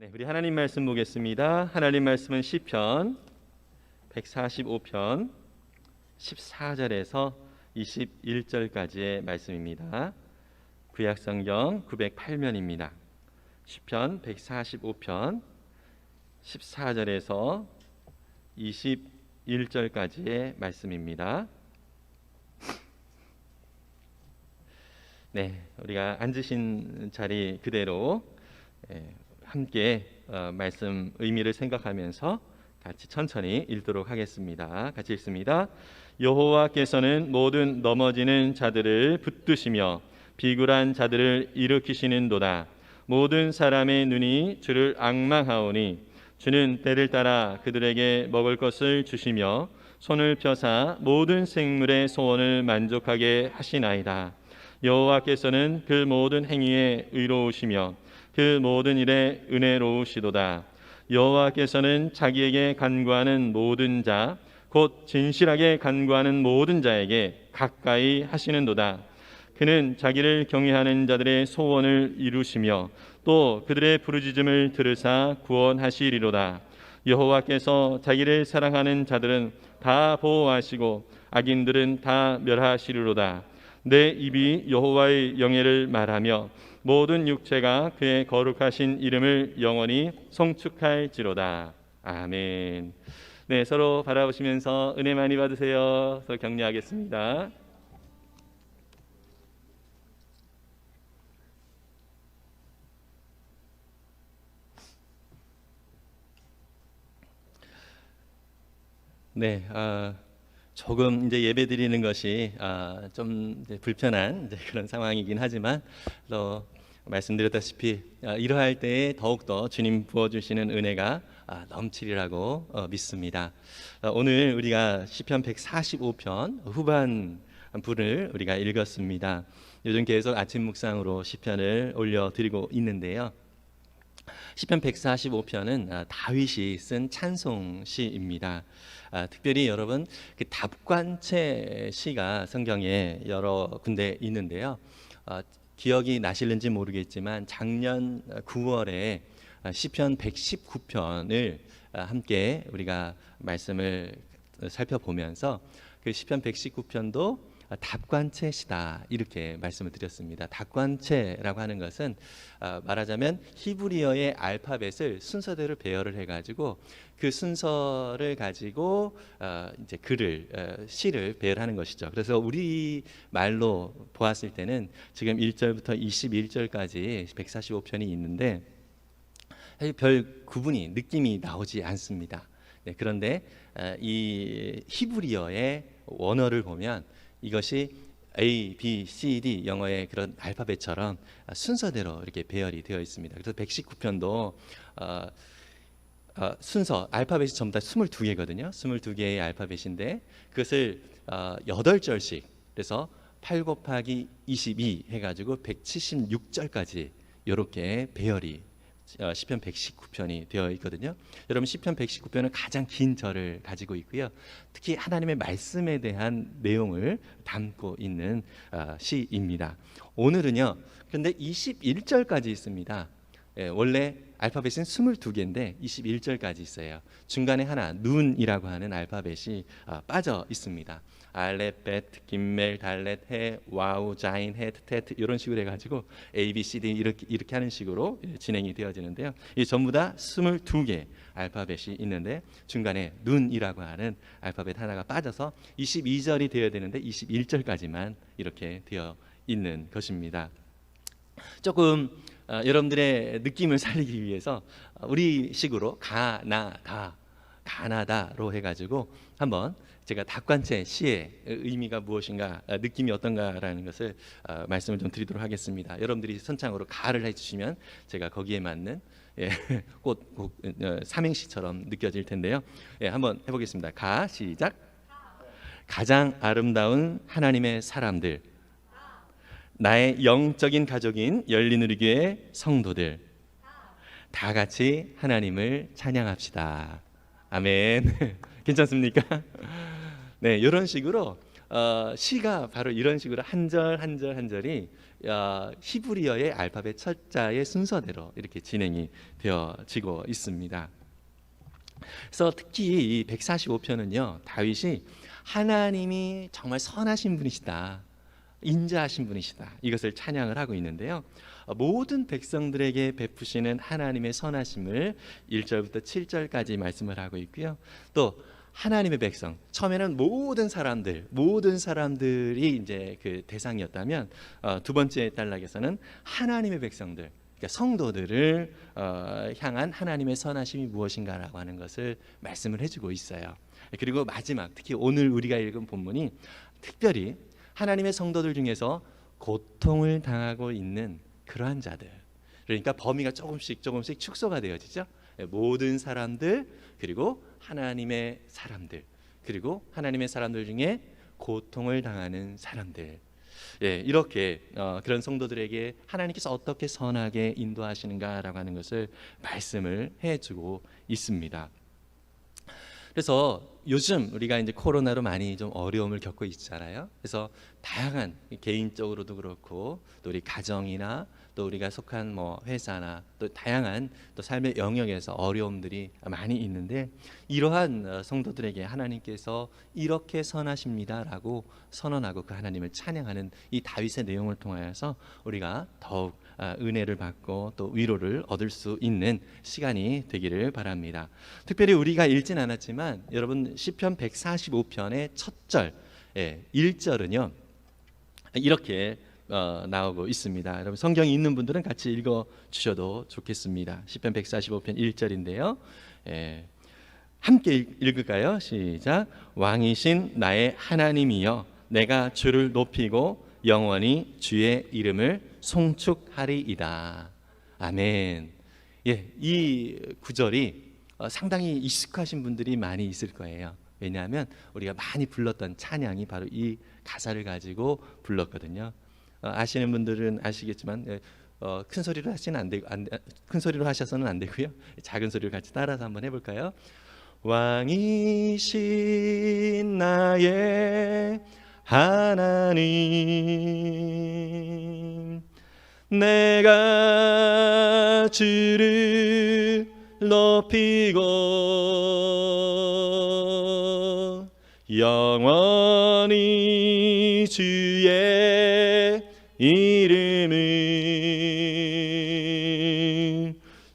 네, 우리 하나님 말씀 보겠습니다. 하나님 말씀은 시편 145편 14절에서 21절까지의 말씀입니다. 구약성경 908면입니다. 시편 145편 14절에서 21절까지의 말씀입니다. 네, 우리가 앉으신 자리 그대로 함께 말씀 의미를 생각하면서 같이 천천히 읽도록 하겠습니다. 같이 읽습니다. 여호와께서는 모든 넘어지는 자들을 붙드시며 비굴한 자들을 일으키시는도다. 모든 사람의 눈이 주를 앙망하오니 주는 때를 따라 그들에게 먹을 것을 주시며 손을 펴사 모든 생물의 소원을 만족하게 하시나이다. 여호와께서는 그 모든 행위에 의로우시며 그 모든 일에 은혜로우시도다. 여호와께서는 자기에게 간구하는 모든 자, 곧 진실하게 간구하는 모든 자에게 가까이 하시는도다. 그는 자기를 경외하는 자들의 소원을 이루시며 또 그들의 부르짖음을 들으사 구원하시리로다. 여호와께서 자기를 사랑하는 자들은 다 보호하시고 악인들은 다 멸하시리로다. 내 입이 여호와의 영예를 말하며 모든 육체가 그의 거룩하신 이름을 영원히 송축할지로다. 아멘. 네, 서로 바라보시면서 은혜 많이 받으세요. 서로 격려하겠습니다. 네, 조금 이제 예배 드리는 것이 좀 이제 불편한 이제 그런 상황이긴 하지만 또 말씀드렸다시피 이러할 때에 더욱더 주님 부어주시는 은혜가 넘치리라고 믿습니다. 오늘 우리가 시편 145편 후반 부를 우리가 읽었습니다. 요즘 계속 아침 묵상으로 시편을 올려드리고 있는데요. 시편 145편은 다윗이 쓴 찬송시입니다. 특별히 여러분 그 답관체 시가 성경에 여러 군데 있는데요. 기억이 나실는지 모르겠지만 작년 9월에 시편 119편을 함께 우리가 말씀을 살펴보면서 그 시편 119편도 답관체시다 이렇게 말씀을 드렸습니다. 답관체라고 하는 것은 말하자면 히브리어의 알파벳을 순서대로 배열을 해가지고 그 순서를 가지고 이제 글을 시를 배열하는 것이죠. 그래서 우리 말로 보았을 때는 지금 1절부터 21절까지 145편이 있는데 별 구분이 느낌이 나오지 않습니다. 네, 그런데 이 히브리어의 원어를 보면 이것이 A, B, C, D 영어의 그런 알파벳처럼 순서대로 이렇게 배열이 되어 있습니다. 그래서 119편도 순서 알파벳이 전부 다 22개거든요. 22개의 알파벳인데 그것을 8절씩 그래서 8 곱하기 22 해가지고 176절까지 이렇게 배열이 시편 119편이 되어 있거든요. 여러분 시편 119편은 가장 긴 절을 가지고 있고요. 특히 하나님의 말씀에 대한 내용을 담고 있는 시입니다. 오늘은요. 그런데 21절까지 있습니다. 원래 알파벳은 22개인데 21절까지 있어요. 중간에 하나 눈이라고 하는 알파벳이 빠져 있습니다. 알렛, 베트, 김멜, 달렛, 해, 와우, 자인, 헤트, 테트 이런 식으로 해가지고 A, B, C, D 이렇게 하는 식으로 진행이 되어지는데요. 이 전부 다 22개 알파벳이 있는데 중간에 눈이라고 하는 알파벳 하나가 빠져서 22절이 되어야 되는데 21절까지만 이렇게 되어 있는 것입니다. 조금 여러분들의 느낌을 살리기 위해서 우리식으로 가나다로 해가지고 한번 제가 답관체 시의 의미가 무엇인가 느낌이 어떤가라는 것을 말씀을 좀 드리도록 하겠습니다. 여러분들이 선창으로 가를 해주시면 제가 거기에 맞는 꽃 삼행시처럼 느껴질 텐데요. 한번 해보겠습니다. 가 시작. 가장 아름다운 하나님의 사람들, 나의 영적인 가족인 열린우리교회 성도들 다 같이 하나님을 찬양합시다. 아멘. 괜찮습니까? 네, 이런 식으로 시가 바로 이런 식으로 한 절 한 절 한 절이 히브리어의 알파벳 첫 자의 순서대로 이렇게 진행이 되어지고 있습니다. 그래서 특히 이 145편은요, 다윗이 하나님이 정말 선하신 분이시다, 인자하신 분이시다, 이것을 찬양을 하고 있는데요. 모든 백성들에게 베푸시는 하나님의 선하심을 1절부터 7절까지 말씀을 하고 있고요. 또 하나님의 백성, 처음에는 모든 사람들이 이제 그 대상이었다면, 두 번째 단락에서는 하나님의 백성들, 그러니까 성도들을 향한 하나님의 선하심이 무엇인가라고 하는 것을 말씀을 해주고 있어요. 그리고 마지막, 특히 오늘 우리가 읽은 본문이 특별히 하나님의 성도들 중에서 고통을 당하고 있는 그러한 자들, 그러니까 범위가 조금씩 축소가 되어지죠. 모든 사람들, 그리고 하나님의 사람들, 그리고 하나님의 사람들 중에 고통을 당하는 사람들, 이렇게 그런 성도들에게 하나님께서 어떻게 선하게 인도하시는가라고 하는 것을 말씀을 해주고 있습니다. 그래서 요즘 우리가 이제 코로나로 많이 좀 어려움을 겪고 있잖아요. 그래서 다양한, 개인적으로도 그렇고 또 우리 가정이나 또 우리가 속한 뭐 회사나 또 다양한 또 삶의 영역에서 어려움들이 많이 있는데, 이러한 성도들에게 하나님께서 이렇게 선하십니다라고 선언하고 그 하나님을 찬양하는 이 다윗의 내용을 통하여서 우리가 더욱 은혜를 받고 또 위로를 얻을 수 있는 시간이 되기를 바랍니다. 특별히 우리가 읽진 않았지만 여러분, 시편 145편의 첫 절 1절은요 이렇게 나오고 있습니다. 여러분, 성경이 있는 분들은 같이 읽어 주셔도 좋겠습니다. 시편 145편 1절인데요. 함께 읽을까요? 시작. 왕이신 나의 하나님이여, 내가 주를 높이고 영원히 주의 이름을 송축하리이다. 아멘. 이 구절이 상당히 익숙하신 분들이 많이 있을 거예요. 왜냐하면 우리가 많이 불렀던 찬양이 바로 이 가사를 가지고 불렀거든요. 아시는 분들은 아시겠지만 큰 소리로 하시는 큰 소리로 하셔서는 안 되고요. 작은 소리로 같이 따라서 한번 해볼까요? 왕이신 나의 하나님, 내가 주를 높이고 영원히 주의 이름을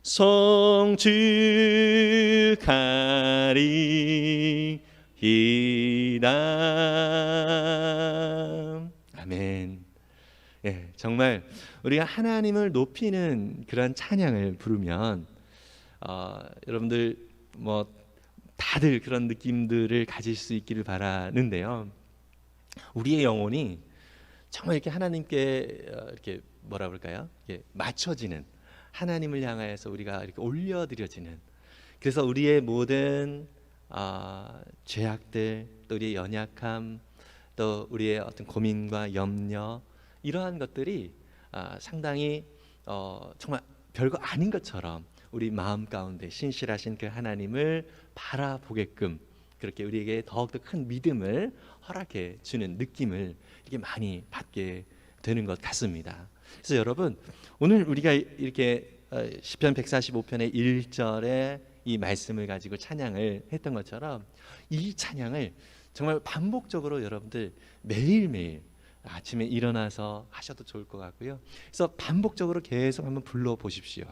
송축하리이다. 아멘. 정말 우리가 하나님을 높이는 그런 찬양을 부르면 여러분들 뭐 다들 그런 느낌들을 가질 수 있기를 바라는데요. 우리의 영혼이 정말 이렇게 하나님께 이렇게 뭐라 그럴까요? 이렇게 맞춰지는, 하나님을 향하여서 우리가 이렇게 올려드려지는, 그래서 우리의 모든 죄악들, 또 우리의 연약함, 또 우리의 어떤 고민과 염려, 이러한 것들이 상당히 정말 별거 아닌 것처럼 우리 마음 가운데 신실하신 그 하나님을 바라보게끔, 그렇게 우리에게 더욱더 큰 믿음을 허락해 주는 느낌을 이렇게 많이 받게 되는 것 같습니다. 그래서 여러분, 오늘 우리가 이렇게 시편 145편의 1절에 이 말씀을 가지고 찬양을 했던 것처럼 이 찬양을 정말 반복적으로 여러분들 매일매일 아침에 일어나서 하셔도 좋을 것 같고요. 그래서 반복적으로 계속 한번 불러보십시오.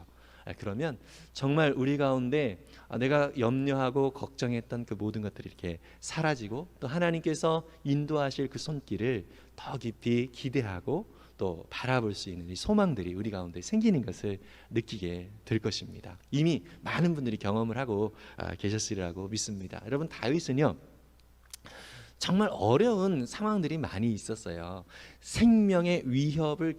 그러면 정말 우리 가운데 내가 염려하고 걱정했던 그 모든 것들이 이렇게 사라지고, 또 하나님께서 인도하실 그 손길을 더 깊이 기대하고 또 바라볼 수 있는 이 소망들이 우리 가운데 생기는 것을 느끼게 될 것입니다. 이미 많은 분들이 경험을 하고 계셨으리라고 믿습니다. 여러분, 다윗은요 정말 어려운 상황들이 많이 있었어요. 생명의 위협이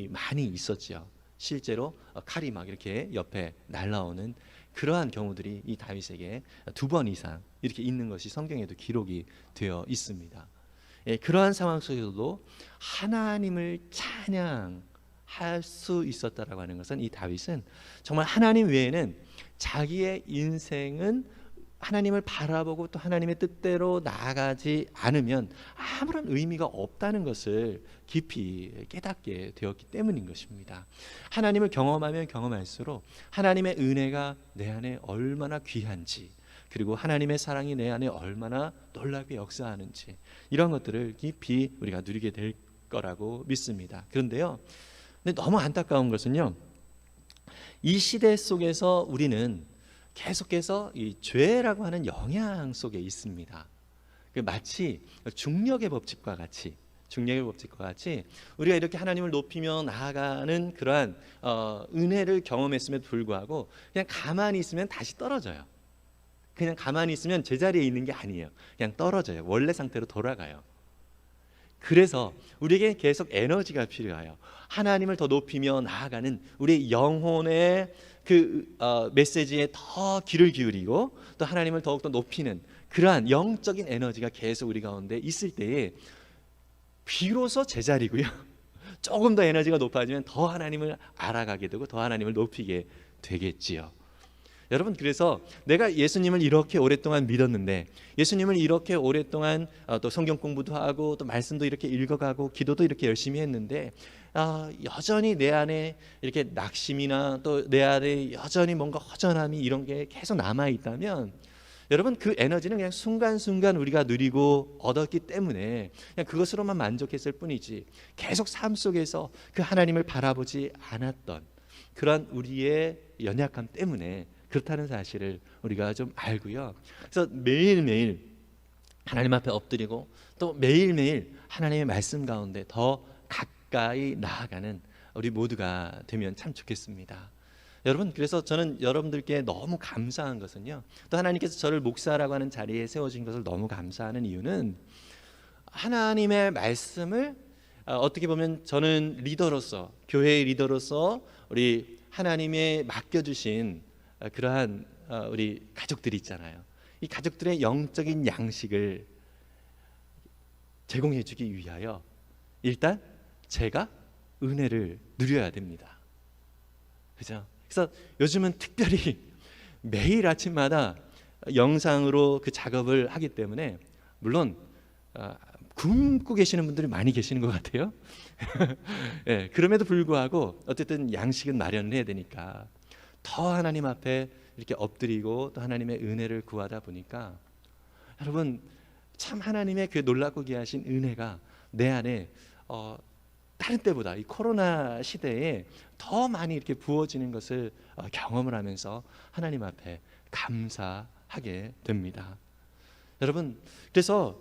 많이 있었죠. 실제로 칼이 막 이렇게 옆에 날라오는 그러한 경우들이 이 다윗에게 2번 이상 이렇게 있는 것이 성경에도 기록이 되어 있습니다. 그러한 상황 속에서도 하나님을 찬양할 수 있었다라고 하는 것은, 이 다윗은 정말 하나님 외에는 자기의 인생은 하나님을 바라보고 또 하나님의 뜻대로 나아가지 않으면 아무런 의미가 없다는 것을 깊이 깨닫게 되었기 때문인 것입니다. 하나님을 경험하면 경험할수록 하나님의 은혜가 내 안에 얼마나 귀한지, 그리고 하나님의 사랑이 내 안에 얼마나 놀랍게 역사하는지, 이런 것들을 깊이 우리가 누리게 될 거라고 믿습니다. 그런데요, 근데 너무 안타까운 것은요, 이 시대 속에서 우리는 계속해서 이 죄라고 하는 영향 속에 있습니다. 마치 중력의 법칙과 같이 우리가 이렇게 하나님을 높이며 나아가는 그러한 은혜를 경험했음에도 불구하고 그냥 가만히 있으면 다시 떨어져요. 그냥 가만히 있으면 제자리에 있는 게 아니에요. 그냥 떨어져요. 원래 상태로 돌아가요. 그래서 우리에게 계속 에너지가 필요해요. 하나님을 더 높이며 나아가는 우리 영혼의 그 메시지에 더 귀를 기울이고 또 하나님을 더욱더 높이는 그러한 영적인 에너지가 계속 우리 가운데 있을 때에 비로소 제자리고요, 조금 더 에너지가 높아지면 더 하나님을 알아가게 되고 더 하나님을 높이게 되겠지요. 여러분, 그래서 내가 예수님을 이렇게 오랫동안 믿었는데, 예수님을 이렇게 오랫동안 또 성경 공부도 하고 또 말씀도 이렇게 읽어가고 기도도 이렇게 열심히 했는데 여전히 내 안에 이렇게 낙심이나 또 내 안에 여전히 뭔가 허전함이 이런 게 계속 남아있다면, 여러분, 그 에너지는 그냥 순간순간 우리가 누리고 얻었기 때문에 그냥 그것으로만 만족했을 뿐이지 계속 삶 속에서 그 하나님을 바라보지 않았던 그런 우리의 연약함 때문에 그렇다는 사실을 우리가 좀 알고요. 그래서 매일매일 하나님 앞에 엎드리고 또 매일매일 하나님의 말씀 가운데 더 가까이 나아가는 우리 모두가 되면 참 좋겠습니다. 여러분, 그래서 저는 여러분들께 너무 감사한 것은요, 또 하나님께서 저를 목사라고 하는 자리에 세워주신 것을 너무 감사하는 이유는, 하나님의 말씀을 어떻게 보면 저는 리더로서, 교회의 리더로서 우리 하나님의 맡겨주신 그러한 우리 가족들이 있잖아요. 이 가족들의 영적인 양식을 제공해 주기 위하여 일단 제가 은혜를 누려야 됩니다. 그죠? 그래서 요즘은 특별히 매일 아침마다 영상으로 그 작업을 하기 때문에, 물론 굶고 계시는 분들이 많이 계시는 것 같아요. 네, 그럼에도 불구하고 어쨌든 양식은 마련을 해야 되니까 더 하나님 앞에 이렇게 엎드리고 또 하나님의 은혜를 구하다 보니까, 여러분, 참 하나님의 그 놀랍고 귀하신 은혜가 내 안에 다른 때보다 이 코로나 시대에 더 많이 이렇게 부어지는 것을 경험을 하면서 하나님 앞에 감사하게 됩니다. 여러분, 그래서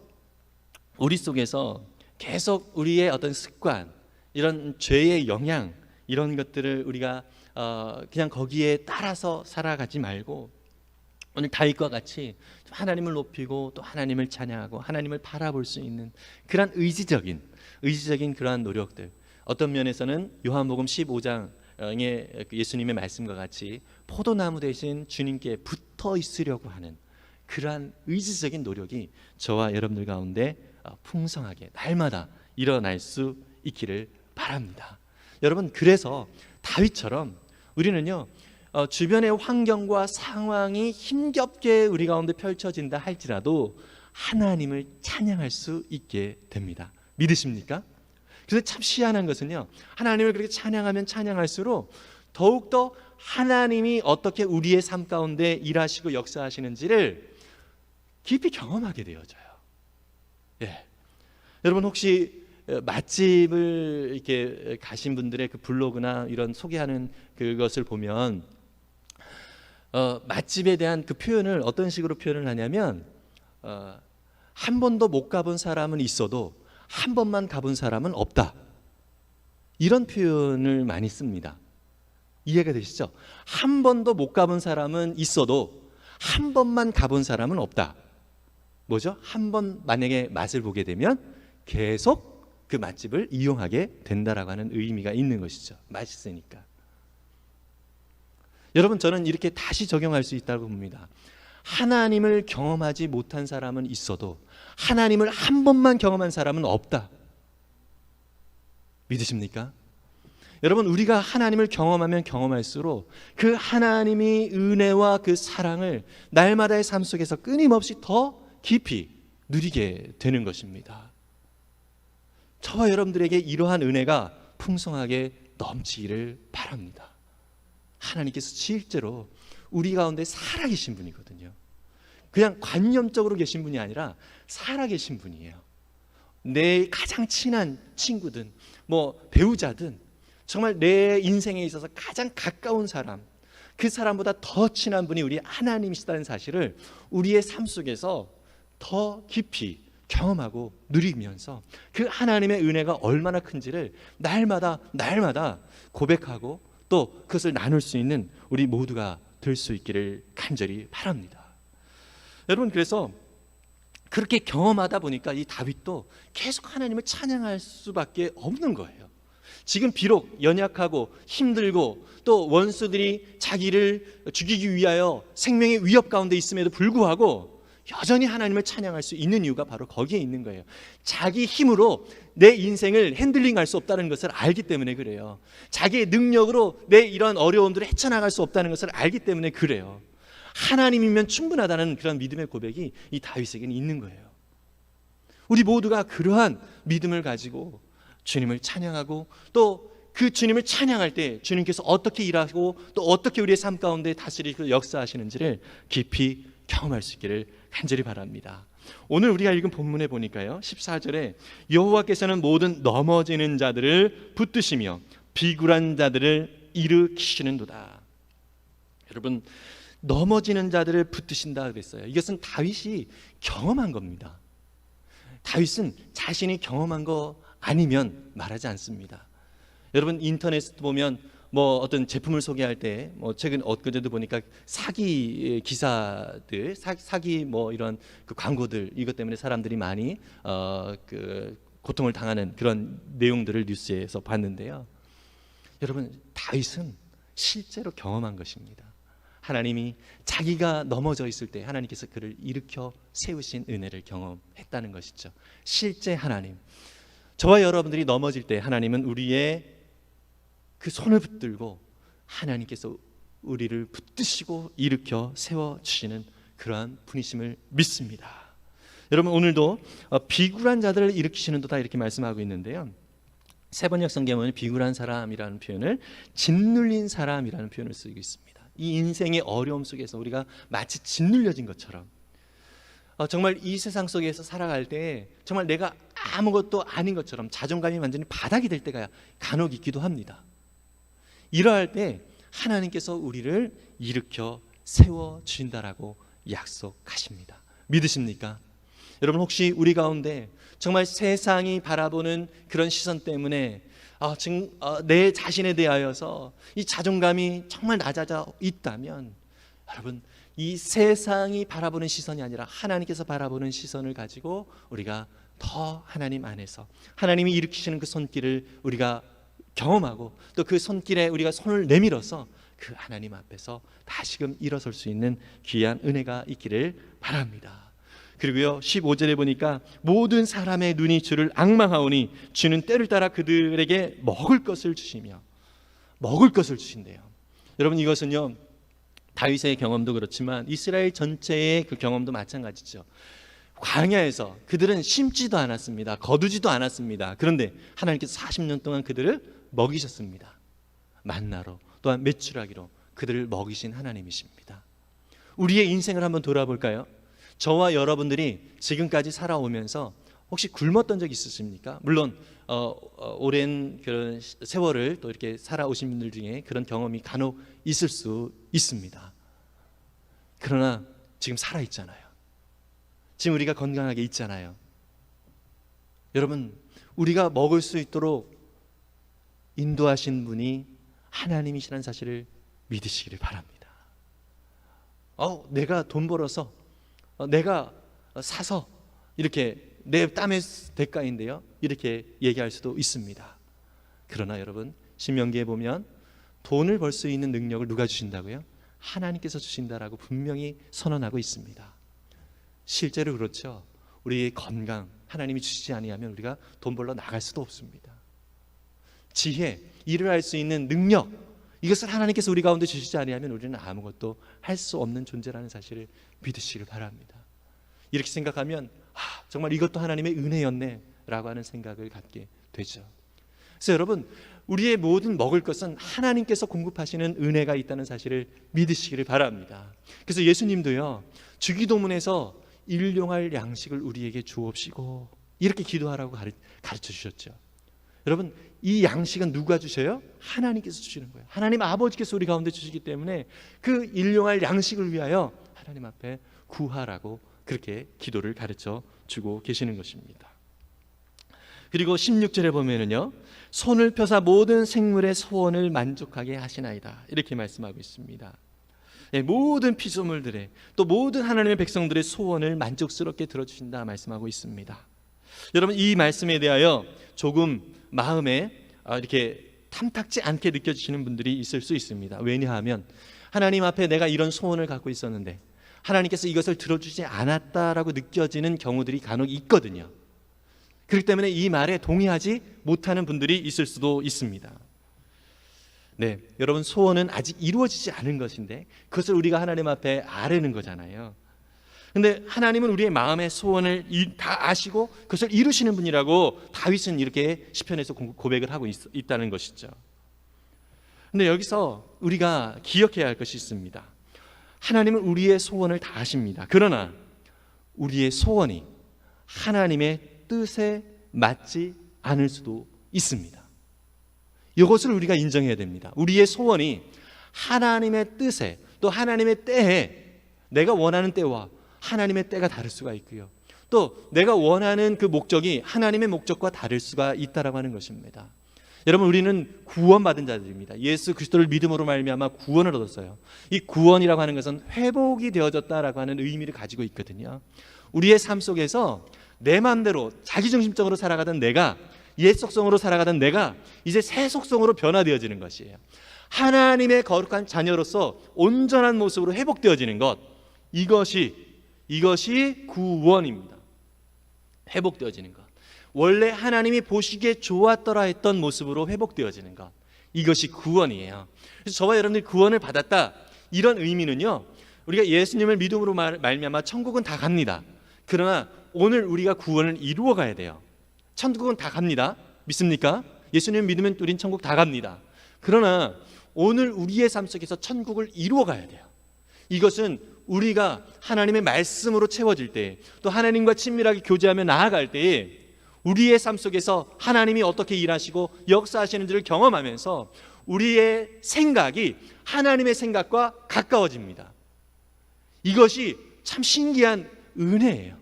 우리 속에서 계속 우리의 어떤 습관, 이런 죄의 영향, 이런 것들을 우리가 그냥 거기에 따라서 살아가지 말고, 오늘 다윗과 같이 하나님을 높이고 또 하나님을 찬양하고 하나님을 바라볼 수 있는 그런 의지적인 그러한 노력들, 어떤 면에서는 요한복음 15장의 예수님의 말씀과 같이 포도나무 대신 주님께 붙어 있으려고 하는 그러한 의지적인 노력이 저와 여러분들 가운데 풍성하게 날마다 일어날 수 있기를 바랍니다. 여러분, 그래서 다윗처럼 우리는요, 주변의 환경과 상황이 힘겹게 우리 가운데 펼쳐진다 할지라도 하나님을 찬양할 수 있게 됩니다. 믿으십니까? 그래서 참 희한한 것은요, 하나님을 그렇게 찬양하면 찬양할수록 더욱더 하나님이 어떻게 우리의 삶 가운데 일하시고 역사하시는지를 깊이 경험하게 되어져요. 예. 여러분, 혹시 맛집을 이렇게 가신 분들의 그 블로그나 이런 소개하는 그것을 보면 맛집에 대한 그 표현을 어떤 식으로 표현을 하냐면, 한 번도 못 가본 사람은 있어도 한 번만 가본 사람은 없다, 이런 표현을 많이 씁니다. 이해가 되시죠? 한 번도 못 가본 사람은 있어도 한 번만 가본 사람은 없다. 뭐죠? 한 번 만약에 맛을 보게 되면 계속 그 맛집을 이용하게 된다라고 하는 의미가 있는 것이죠. 맛있으니까. 여러분, 저는 이렇게 다시 적용할 수 있다고 봅니다. 하나님을 경험하지 못한 사람은 있어도 하나님을 한 번만 경험한 사람은 없다. 믿으십니까? 여러분, 우리가 하나님을 경험하면 경험할수록 그 하나님의 은혜와 그 사랑을 날마다의 삶 속에서 끊임없이 더 깊이 누리게 되는 것입니다. 저와 여러분들에게 이러한 은혜가 풍성하게 넘치기를 바랍니다. 하나님께서 실제로 우리 가운데 살아계신 분이거든요. 그냥 관념적으로 계신 분이 아니라 살아계신 분이에요. 내 가장 친한 친구든 배우자든 정말 내 인생에 있어서 가장 가까운 사람, 그 사람보다 더 친한 분이 우리 하나님이시다는 사실을 우리의 삶 속에서 더 깊이 경험하고 누리면서 그 하나님의 은혜가 얼마나 큰지를 날마다 고백하고 또 그것을 나눌 수 있는 우리 모두가 될 수 있기를 간절히 바랍니다. 여러분, 그래서 그렇게 경험하다 보니까 이 다윗도 계속 하나님을 찬양할 수밖에 없는 거예요. 지금 비록 연약하고 힘들고 또 원수들이 자기를 죽이기 위하여 생명의 위협 가운데 있음에도 불구하고 여전히 하나님을 찬양할 수 있는 이유가 바로 거기에 있는 거예요. 자기 힘으로 내 인생을 핸들링할 수 없다는 것을 알기 때문에 그래요. 자기의 능력으로 내 이런 어려움들을 헤쳐나갈 수 없다는 것을 알기 때문에 그래요. 하나님이면 충분하다는 그런 믿음의 고백이 이 다윗에게는 있는 거예요. 우리 모두가 그러한 믿음을 가지고 주님을 찬양하고 또 그 주님을 찬양할 때 주님께서 어떻게 일하고 또 어떻게 우리의 삶 가운데 다스리고 역사하시는지를 깊이 경험할 수 있기를 간절히 바랍니다. 오늘 우리가 읽은 본문에 보니까요, 14절에 여호와께서는 모든 넘어지는 자들을 붙드시며 비굴한 자들을 일으키시는도다. 여러분, 넘어지는 자들을 붙드신다 그랬어요. 이것은 다윗이 경험한 겁니다. 다윗은 자신이 경험한 거 아니면 말하지 않습니다. 여러분, 인터넷에 보면 어떤 제품을 소개할 때 최근 엊그제도 보니까 사기 기사들, 사기 이런 그 광고들, 이것 때문에 사람들이 많이 그 고통을 당하는 그런 내용들을 뉴스에서 봤는데요. 여러분, 다윗은 실제로 경험한 것입니다. 하나님이 자기가 넘어져 있을 때 하나님께서 그를 일으켜 세우신 은혜를 경험했다는 것이죠. 실제 하나님, 저와 여러분들이 넘어질 때 하나님은 우리의 그 손을 붙들고 하나님께서 우리를 붙드시고 일으켜 세워주시는 그러한 분이심을 믿습니다. 여러분, 오늘도 비굴한 자들을 일으키시는도다 이렇게 말씀하고 있는데요, 세번역 성경은 비굴한 사람이라는 표현을 짓눌린 사람이라는 표현을 쓰고 있습니다. 이 인생의 어려움 속에서 우리가 마치 짓눌려진 것처럼 정말 이 세상 속에서 살아갈 때 정말 내가 아무것도 아닌 것처럼 자존감이 완전히 바닥이 될 때가 간혹 있기도 합니다. 이러할 때 하나님께서 우리를 일으켜 세워주신다라고 약속하십니다. 믿으십니까? 여러분, 혹시 우리 가운데 정말 세상이 바라보는 그런 시선 때문에 지금 내 자신에 대하여서 이 자존감이 정말 낮아져 있다면, 여러분, 이 세상이 바라보는 시선이 아니라 하나님께서 바라보는 시선을 가지고 우리가 더 하나님 안에서 하나님이 일으키시는 그 손길을 우리가 경험하고 또 그 손길에 우리가 손을 내밀어서 그 하나님 앞에서 다시금 일어설 수 있는 귀한 은혜가 있기를 바랍니다. 그리고요, 15절에 보니까 모든 사람의 눈이 주를 앙망하오니 주는 때를 따라 그들에게 먹을 것을 주시며, 먹을 것을 주신대요. 여러분, 이것은요, 다윗의 경험도 그렇지만 이스라엘 전체의 그 경험도 마찬가지죠. 광야에서 그들은 심지도 않았습니다. 거두지도 않았습니다. 그런데 하나님께서 40년 동안 그들을 먹이셨습니다. 만나로, 또한 메추라기로 그들을 먹이신 하나님이십니다. 우리의 인생을 한번 돌아볼까요? 저와 여러분들이 지금까지 살아오면서 혹시 굶었던 적 있으십니까? 물론 오랜 그런 세월을 또 이렇게 살아오신 분들 중에 그런 경험이 간혹 있을 수 있습니다. 그러나 지금 살아있잖아요. 지금 우리가 건강하게 있잖아요. 여러분, 우리가 먹을 수 있도록 인도하신 분이 하나님이시라는 사실을 믿으시기를 바랍니다. 내가 돈 벌어서 내가 사서 이렇게 내 땀의 대가인데요, 이렇게 얘기할 수도 있습니다. 그러나 여러분, 신명기에 보면 돈을 벌 수 있는 능력을 누가 주신다고요? 하나님께서 주신다라고 분명히 선언하고 있습니다. 실제로 그렇죠. 우리의 건강 하나님이 주시지 아니하면 우리가 돈 벌러 나갈 수도 없습니다. 지혜, 일을 할 수 있는 능력, 이것을 하나님께서 우리 가운데 주시지 않으면 우리는 아무것도 할 수 없는 존재라는 사실을 믿으시길 바랍니다. 이렇게 생각하면 정말 이것도 하나님의 은혜였네 라고 하는 생각을 갖게 되죠. 그래서 여러분, 우리의 모든 먹을 것은 하나님께서 공급하시는 은혜가 있다는 사실을 믿으시기를 바랍니다. 그래서 예수님도요, 주기도문에서 일용할 양식을 우리에게 주옵시고 이렇게 기도하라고 가르쳐 주셨죠. 여러분, 이 양식은 누가 주셔요? 하나님께서 주시는 거예요. 하나님 아버지께서 우리 가운데 주시기 때문에 그 일용할 양식을 위하여 하나님 앞에 구하라고 그렇게 기도를 가르쳐 주고 계시는 것입니다. 그리고 16절에 보면은요, 손을 펴사 모든 생물의 소원을 만족하게 하시나이다 이렇게 말씀하고 있습니다. 네, 모든 피조물들의 또 모든 하나님의 백성들의 소원을 만족스럽게 들어주신다 말씀하고 있습니다. 여러분, 이 말씀에 대하여 조금 마음에 이렇게 탐탁지 않게 느껴지시는 분들이 있을 수 있습니다. 왜냐하면 하나님 앞에 내가 이런 소원을 갖고 있었는데 하나님께서 이것을 들어주지 않았다라고 느껴지는 경우들이 간혹 있거든요. 그렇기 때문에 이 말에 동의하지 못하는 분들이 있을 수도 있습니다. 네, 여러분, 소원은 아직 이루어지지 않은 것인데 그것을 우리가 하나님 앞에 아뢰는 거잖아요. 근데 하나님은 우리의 마음의 소원을 다 아시고 그것을 이루시는 분이라고 다윗은 이렇게 시편에서 고백을 하고 있다는 것이죠. 근데 여기서 우리가 기억해야 할 것이 있습니다. 하나님은 우리의 소원을 다 아십니다. 그러나 우리의 소원이 하나님의 뜻에 맞지 않을 수도 있습니다. 이것을 우리가 인정해야 됩니다. 우리의 소원이 하나님의 뜻에 또 하나님의 때에, 내가 원하는 때와 하나님의 때가 다를 수가 있고요, 또 내가 원하는 그 목적이 하나님의 목적과 다를 수가 있다라고 하는 것입니다. 여러분, 우리는 구원받은 자들입니다. 예수 그리스도를 믿음으로 말미암아 구원을 얻었어요. 이 구원이라고 하는 것은 회복이 되어졌다라고 하는 의미를 가지고 있거든요. 우리의 삶 속에서 내 마음대로 자기중심적으로 살아가던 내가, 옛 속성으로 살아가던 내가 이제 새 속성으로 변화되어지는 것이에요. 하나님의 거룩한 자녀로서 온전한 모습으로 회복되어지는 것, 이것이 구원입니다. 회복되어지는 것, 원래 하나님이 보시기에 좋았더라 했던 모습으로 회복되어지는 것, 이것이 구원이에요. 그래서 저와 여러분들이 구원을 받았다, 이런 의미는요, 우리가 예수님을 믿음으로 말미암아 천국은 다 갑니다. 그러나 오늘 우리가 구원을 이루어 가야 돼요. 천국은 다 갑니다. 믿습니까? 예수님 믿으면 우린 천국 다 갑니다. 그러나 오늘 우리의 삶 속에서 천국을 이루어 가야 돼요. 이것은 우리가 하나님의 말씀으로 채워질 때, 또 하나님과 친밀하게 교제하며 나아갈 때에 우리의 삶 속에서 하나님이 어떻게 일하시고 역사하시는지를 경험하면서 우리의 생각이 하나님의 생각과 가까워집니다. 이것이 참 신기한 은혜예요.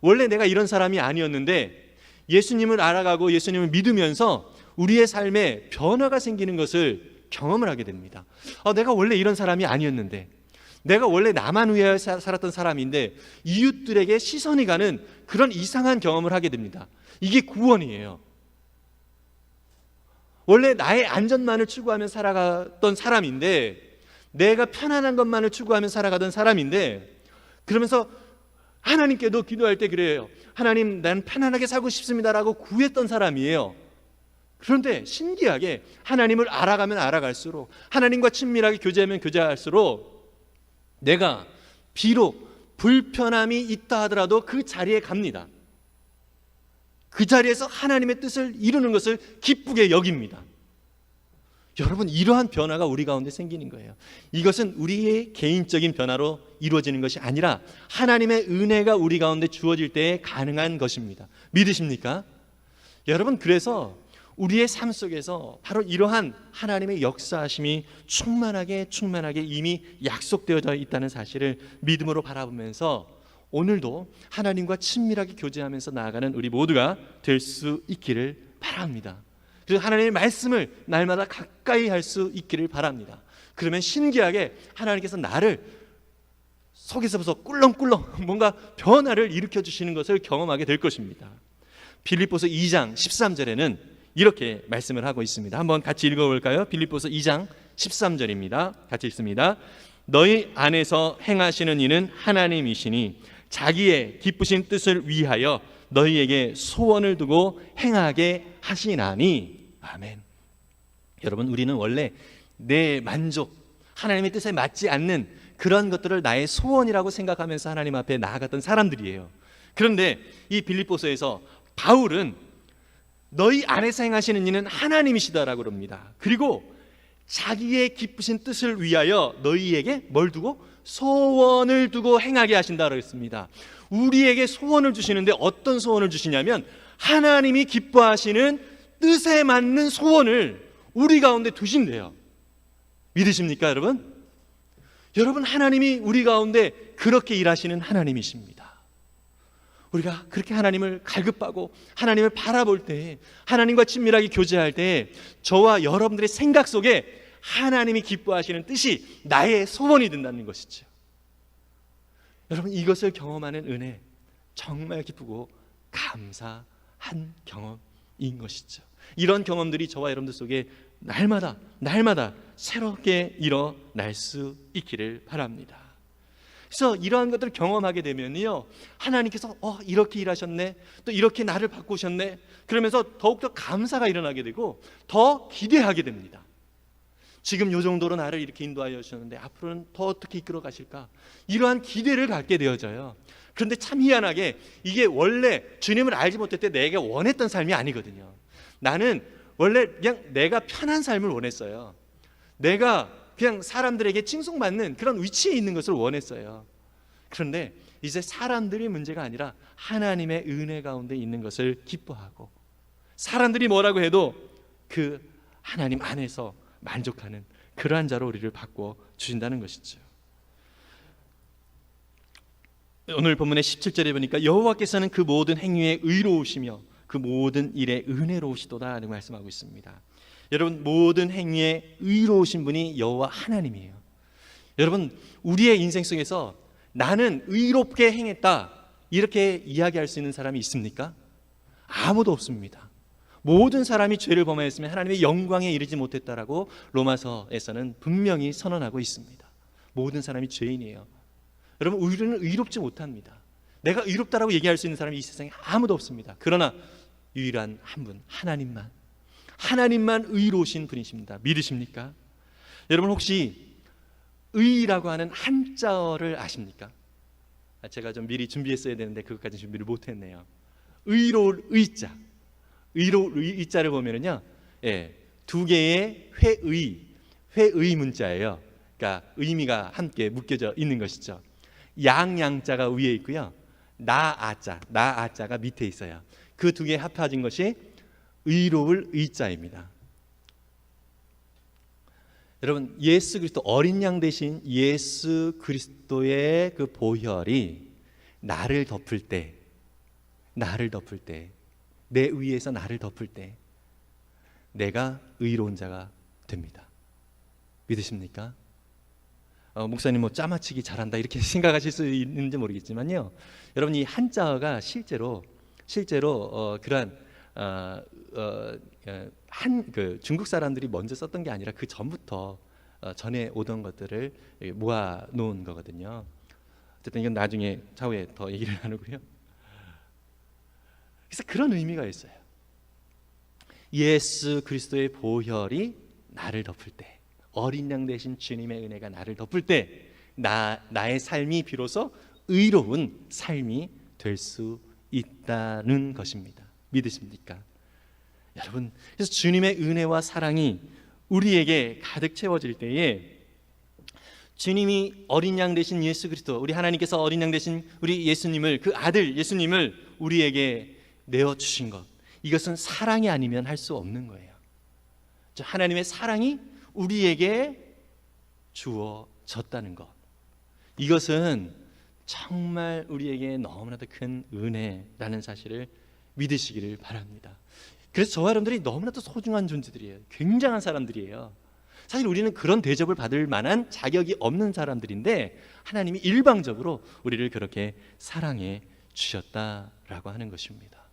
원래 내가 이런 사람이 아니었는데 예수님을 알아가고 예수님을 믿으면서 우리의 삶에 변화가 생기는 것을 경험을 하게 됩니다. 내가 원래 이런 사람이 아니었는데, 내가 원래 나만 위하여 살았던 사람인데 이웃들에게 시선이 가는 그런 이상한 경험을 하게 됩니다. 이게 구원이에요. 원래 나의 안전만을 추구하며 살아갔던 사람인데, 내가 편안한 것만을 추구하며 살아가던 사람인데, 그러면서 하나님께도 기도할 때 그래요. 하나님, 난 편안하게 살고 싶습니다라고 구했던 사람이에요. 그런데 신기하게 하나님을 알아가면 알아갈수록, 하나님과 친밀하게 교제하면 교제할수록 내가 비록 불편함이 있다 하더라도 그 자리에 갑니다. 그 자리에서 하나님의 뜻을 이루는 것을 기쁘게 여깁니다. 여러분, 이러한 변화가 우리 가운데 생기는 거예요. 이것은 우리의 개인적인 변화로 이루어지는 것이 아니라 하나님의 은혜가 우리 가운데 주어질 때에 가능한 것입니다. 믿으십니까? 여러분, 그래서 우리의 삶 속에서 바로 이러한 하나님의 역사하심이 충만하게 이미 약속되어져 있다는 사실을 믿음으로 바라보면서 오늘도 하나님과 친밀하게 교제하면서 나아가는 우리 모두가 될 수 있기를 바랍니다. 그래서 하나님의 말씀을 날마다 가까이 할 수 있기를 바랍니다. 그러면 신기하게 하나님께서 나를 속에서부터 꿀렁꿀렁 뭔가 변화를 일으켜 주시는 것을 경험하게 될 것입니다. 빌립보서 2장 13절에는 이렇게 말씀을 하고 있습니다. 한번 같이 읽어볼까요? 빌립보서 2장 13절입니다. 같이 읽습니다. 너희 안에서 행하시는 이는 하나님이시니 자기의 기쁘신 뜻을 위하여 너희에게 소원을 두고 행하게 하시나니. 아멘. 여러분, 우리는 원래 내 만족, 하나님의 뜻에 맞지 않는 그런 것들을 나의 소원이라고 생각하면서 하나님 앞에 나아갔던 사람들이에요. 그런데 이 빌립보서에서 바울은 너희 안에서 행하시는 이는 하나님이시다라고 그럽니다. 그리고 자기의 기쁘신 뜻을 위하여 너희에게 뭘 두고? 소원을 두고 행하게 하신다고 했습니다. 우리에게 소원을 주시는데 어떤 소원을 주시냐면 하나님이 기뻐하시는 뜻에 맞는 소원을 우리 가운데 두신대요. 믿으십니까, 여러분? 여러분, 하나님이 우리 가운데 그렇게 일하시는 하나님이십니다. 우리가 그렇게 하나님을 갈급하고 하나님을 바라볼 때, 하나님과 친밀하게 교제할 때 저와 여러분들의 생각 속에 하나님이 기뻐하시는 뜻이 나의 소원이 된다는 것이죠. 여러분, 이것을 경험하는 은혜, 정말 기쁘고 감사한 경험인 것이죠. 이런 경험들이 저와 여러분들 속에 날마다 새롭게 일어날 수 있기를 바랍니다. 그래서 이러한 것들을 경험하게 되면요, 하나님께서 이렇게 일하셨네, 또 이렇게 나를 바꾸셨네, 그러면서 더욱더 감사가 일어나게 되고 더 기대하게 됩니다. 지금 이 정도로 나를 이렇게 인도하여 주셨는데 앞으로는 더 어떻게 이끌어 가실까, 이러한 기대를 갖게 되어져요. 그런데 참 희한하게 이게 원래 주님을 알지 못할 때 내가 원했던 삶이 아니거든요. 나는 원래 그냥 내가 편한 삶을 원했어요. 내가 그냥 사람들에게 칭송받는 그런 위치에 있는 것을 원했어요. 그런데 이제 사람들이 문제가 아니라 하나님의 은혜 가운데 있는 것을 기뻐하고, 사람들이 뭐라고 해도 그 하나님 안에서 만족하는 그러한 자로 우리를 바꿔 주신다는 것이죠. 오늘 본문의 17절에 보니까 여호와께서는 그 모든 행위에 의로우시며 그 모든 일에 은혜로우시도다 라고 말씀하고 있습니다. 여러분, 모든 행위에 의로우신 분이 여호와 하나님이에요. 여러분, 우리의 인생 속에서 나는 의롭게 행했다 이렇게 이야기할 수 있는 사람이 있습니까? 아무도 없습니다. 모든 사람이 죄를 범하였으면 하나님의 영광에 이르지 못했다라고 로마서에서는 분명히 선언하고 있습니다. 모든 사람이 죄인이에요. 여러분, 우리는 의롭지 못합니다. 내가 의롭다라고 얘기할 수 있는 사람이 이 세상에 아무도 없습니다. 그러나 유일한 한 분, 하나님만 의로우신 분이십니다. 믿으십니까? 여러분, 혹시 의라고 하는 한자어를 아십니까? 제가 좀 미리 준비했어야 되는데 그것까지 준비를 못했네요. 의로울 의자, 의로울 의자를 보면은요, 두 개의 회의 문자예요. 그러니까 의미가 함께 묶여져 있는 것이죠. 양자가 위에 있고요, 나아자가 밑에 있어요. 그 두 개 합해진 것이 의로울 의자입니다. 여러분, 예수 그리스도, 어린 양 대신 예수 그리스도의 그 보혈이 나를 덮을 때, 내 위에서 나를 덮을 때 내가 의로운 자가 됩니다. 믿으십니까? 목사님 뭐 짜맞추기 잘한다 이렇게 생각하실 수 있는지 모르겠지만요, 여러분, 이 한자어가 실제로 그러한 그 중국 사람들이 먼저 썼던 게 아니라 그 전부터 전에 오던 것들을 모아 놓은 거거든요. 어쨌든 이건 나중에 차후에 더 얘기를 나누고요. 그래서 그런 의미가 있어요. 예수 그리스도의 보혈이 나를 덮을 때, 어린 양 대신 주님의 은혜가 나를 덮을 때 나의 삶이 비로소 의로운 삶이 될 수 있다는 것입니다. 믿으십니까? 여러분, 그래서 주님의 은혜와 사랑이 우리에게 가득 채워질 때에 주님이 어린 양 되신 예수 그리스도, 우리 하나님께서 어린 양 되신 우리 예수님을, 그 아들 예수님을 우리에게 내어주신 것, 이것은 사랑이 아니면 할 수 없는 거예요. 하나님의 사랑이 우리에게 주어졌다는 것, 이것은 정말 우리에게 너무나도 큰 은혜라는 사실을 믿으시기를 바랍니다. 그래서 저와 여러분들이 너무나도 소중한 존재들이에요. 굉장한 사람들이에요. 사실 우리는 그런 대접을 받을 만한 자격이 없는 사람들인데 하나님이 일방적으로 우리를 그렇게 사랑해 주셨다라고 하는 것입니다.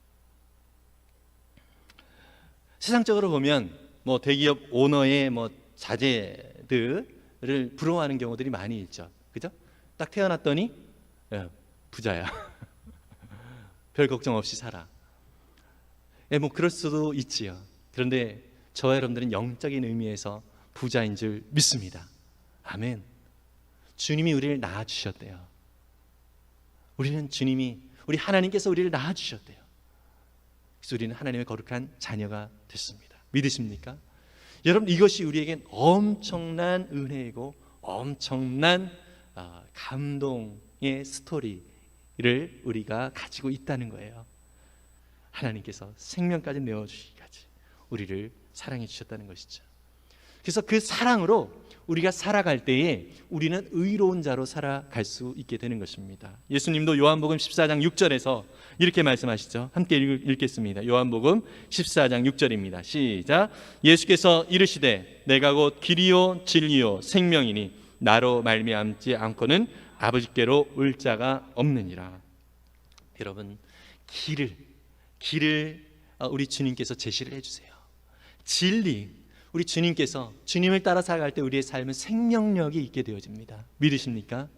세상적으로 보면 뭐 대기업 오너의 뭐 자제들을 부러워하는 경우들이 많이 있죠. 그죠? 딱 태어났더니 부자야. 별 걱정 없이 살아. 뭐 그럴 수도 있지요. 그런데 저와 여러분들은 영적인 의미에서 부자인 줄 믿습니다. 아멘. 주님이 우리를 낳아주셨대요. 우리 하나님께서 우리를 낳아주셨대요. 그래서 우리는 하나님의 거룩한 자녀가 됐습니다. 믿으십니까? 여러분, 이것이 우리에겐 엄청난 은혜이고 엄청난 감동의 스토리를 우리가 가지고 있다는 거예요. 하나님께서 생명까지 내어주시기까지 우리를 사랑해 주셨다는 것이죠. 그래서 그 사랑으로 우리가 살아갈 때에 우리는 의로운 자로 살아갈 수 있게 되는 것입니다. 예수님도 요한복음 14장 6절에서 이렇게 말씀하시죠. 함께 읽겠습니다. 요한복음 14장 6절입니다. 시작. 예수께서 이르시되 내가 곧 길이요 진리요 생명이니 나로 말미암지 않고는 아버지께로 올 자가 없느니라. 여러분, 길을 우리 주님께서 제시를 해주세요. 진리, 우리 주님께서 주님을 따라 살아갈 때 우리의 삶은 생명력이 있게 되어집니다. 믿으십니까?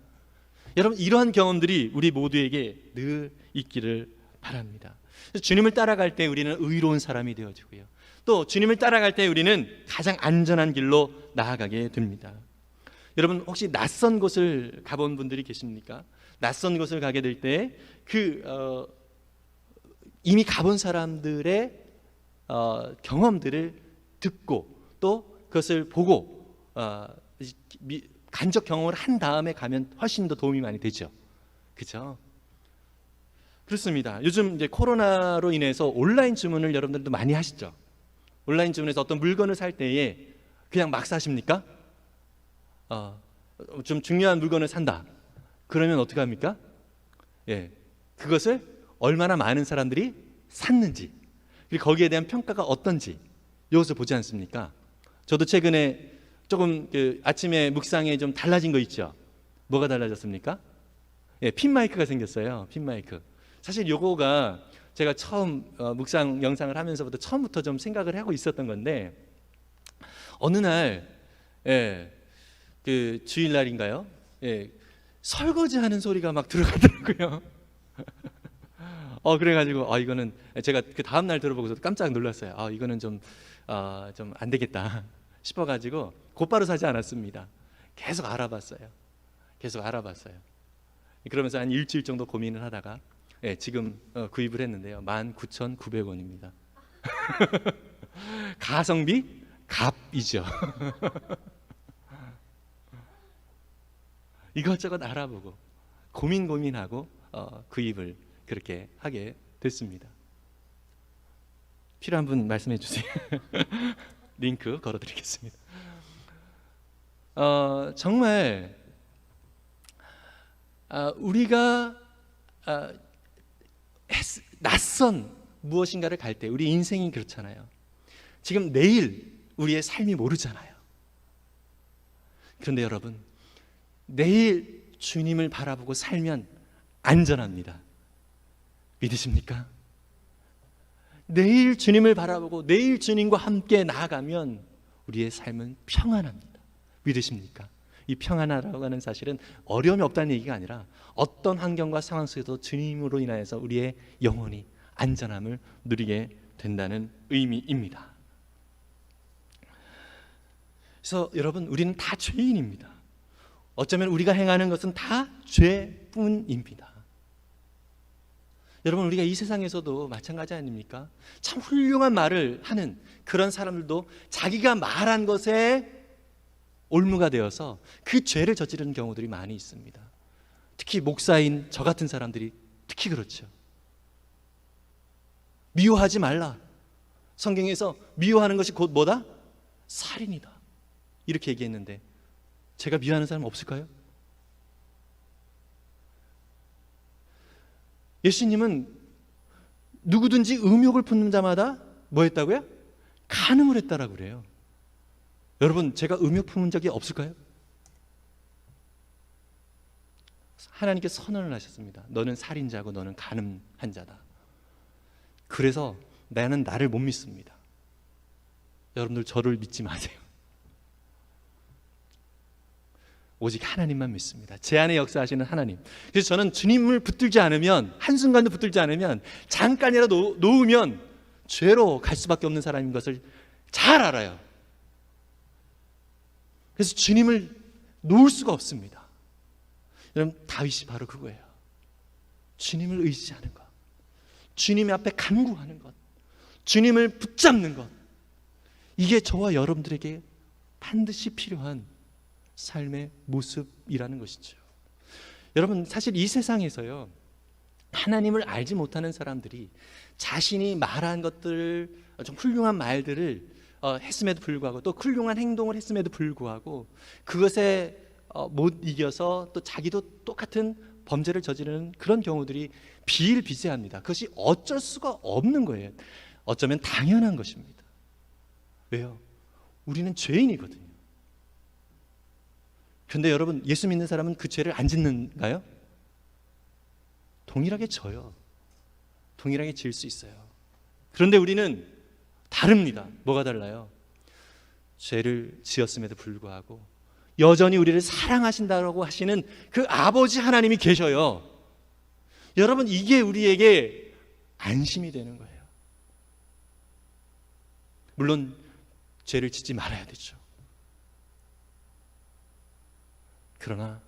여러분, 이러한 경험들이 우리 모두에게 늘 있기를 바랍니다. 주님을 따라갈 때 우리는 의로운 사람이 되어지고요, 또 주님을 따라갈 때 우리는 가장 안전한 길로 나아가게 됩니다. 여러분, 혹시 낯선 곳을 가본 분들이 계십니까? 낯선 곳을 가게 될 때 이미 가본 사람들의 경험들을 듣고 또 그것을 보고 간접 경험을 한 다음에 가면 훨씬 더 도움이 많이 되죠. 그렇죠? 그렇습니다. 요즘 이제 코로나로 인해서 온라인 주문을 여러분들도 많이 하시죠. 온라인 주문에서 어떤 물건을 살 때에 그냥 막 사십니까? 좀 중요한 물건을 산다. 그러면 어떻게 합니까? 그것을 얼마나 많은 사람들이 샀는지, 그리고 거기에 대한 평가가 어떤지 이것을 보지 않습니까? 저도 최근에 조금 아침에 묵상에 좀 달라진 거 있죠. 뭐가 달라졌습니까? 핀 마이크가 생겼어요. 핀 마이크. 사실 요거가 제가 처음 묵상 영상을 하면서부터 처음부터 좀 생각을 하고 있었던 건데, 어느 날 그 주일날인가요? 설거지하는 소리가 막 들어가더라고요. 그래가지고 이거는 제가 그 다음 날 들어보고서 깜짝 놀랐어요. 이거는 좀 안 되겠다 싶어가지고 곧바로 사지 않았습니다. 계속 알아봤어요. 그러면서 한 일주일 정도 고민을 하다가 지금 구입을 했는데요. 19,900원입니다. 가성비 값이죠. 이것저것 알아보고 고민하고 구입을 그렇게 하게 됐습니다. 필요한 분 말씀해 주세요. 링크 걸어드리겠습니다. 정말 우리가 낯선 무엇인가를 갈 때, 우리 인생이 그렇잖아요. 지금 내일 우리의 삶이 모르잖아요. 그런데 여러분, 내일 주님을 바라보고 살면 안전합니다. 믿으십니까? 내일 주님을 바라보고 내일 주님과 함께 나아가면 우리의 삶은 평안합니다. 믿으십니까? 이 평안하라고 하는 사실은 어려움이 없다는 얘기가 아니라 어떤 환경과 상황 속에도 주님으로 인하여서 우리의 영혼이 안전함을 누리게 된다는 의미입니다. 그래서 여러분, 우리는 다 죄인입니다. 어쩌면 우리가 행하는 것은 다 죄뿐입니다. 여러분, 우리가 이 세상에서도 마찬가지 아닙니까? 참 훌륭한 말을 하는 그런 사람들도 자기가 말한 것에 올무가 되어서 그 죄를 저지르는 경우들이 많이 있습니다. 특히 목사인 저 같은 사람들이 특히 그렇죠. 미워하지 말라. 성경에서 미워하는 것이 곧 뭐다? 살인이다. 이렇게 얘기했는데 제가 미워하는 사람 없을까요? 예수님은 누구든지 의욕을 품는 자마다 뭐 했다고요? 간음을 했다라고 그래요. 여러분, 제가 의욕 품은 적이 없을까요? 하나님께서 선언을 하셨습니다. 너는 살인자고 너는 간음한 자다. 그래서 나는 나를 못 믿습니다. 여러분들 저를 믿지 마세요. 오직 하나님만 믿습니다. 제 안에 역사하시는 하나님. 그래서 저는 주님을 붙들지 않으면, 한순간도 붙들지 않으면, 잠깐이라도 놓으면 죄로 갈 수밖에 없는 사람인 것을 잘 알아요. 그래서 주님을 놓을 수가 없습니다. 여러분, 다윗이 바로 그거예요. 주님을 의지하는 것, 주님 앞에 간구하는 것, 주님을 붙잡는 것, 이게 저와 여러분들에게 반드시 필요한 삶의 모습이라는 것이죠. 여러분, 사실 이 세상에서요, 하나님을 알지 못하는 사람들이 자신이 말한 것들을, 좀 훌륭한 말들을 했음에도 불구하고, 또 훌륭한 행동을 했음에도 불구하고 그것에 못 이겨서 또 자기도 똑같은 범죄를 저지르는 그런 경우들이 비일비재합니다. 그것이 어쩔 수가 없는 거예요. 어쩌면 당연한 것입니다. 왜요? 우리는 죄인이거든요. 그런데 여러분, 예수 믿는 사람은 그 죄를 안 짓는가요? 동일하게 져요. 동일하게 질 수 있어요. 그런데 우리는 다릅니다. 뭐가 달라요? 죄를 지었음에도 불구하고 여전히 우리를 사랑하신다고 하시는 그 아버지 하나님이 계셔요. 여러분, 이게 우리에게 안심이 되는 거예요. 물론 죄를 짓지 말아야 되죠. 그러나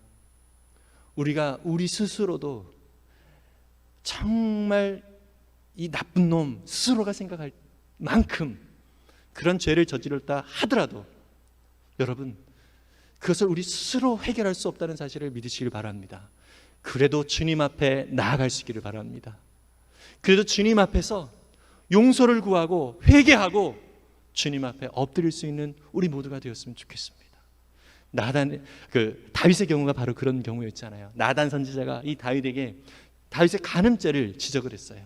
우리가 우리 스스로도 정말 이 나쁜 놈 스스로가 생각할 만큼 그런 죄를 저질렀다 하더라도 여러분, 그것을 우리 스스로 해결할 수 없다는 사실을 믿으시길 바랍니다. 그래도 주님 앞에 나아갈 수 있기를 바랍니다. 그래도 주님 앞에서 용서를 구하고 회개하고 주님 앞에 엎드릴 수 있는 우리 모두가 되었으면 좋겠습니다. 다윗의 경우가 바로 그런 경우였잖아요. 나단 선지자가 이 다윗에게 다윗의 간음죄를 지적을 했어요.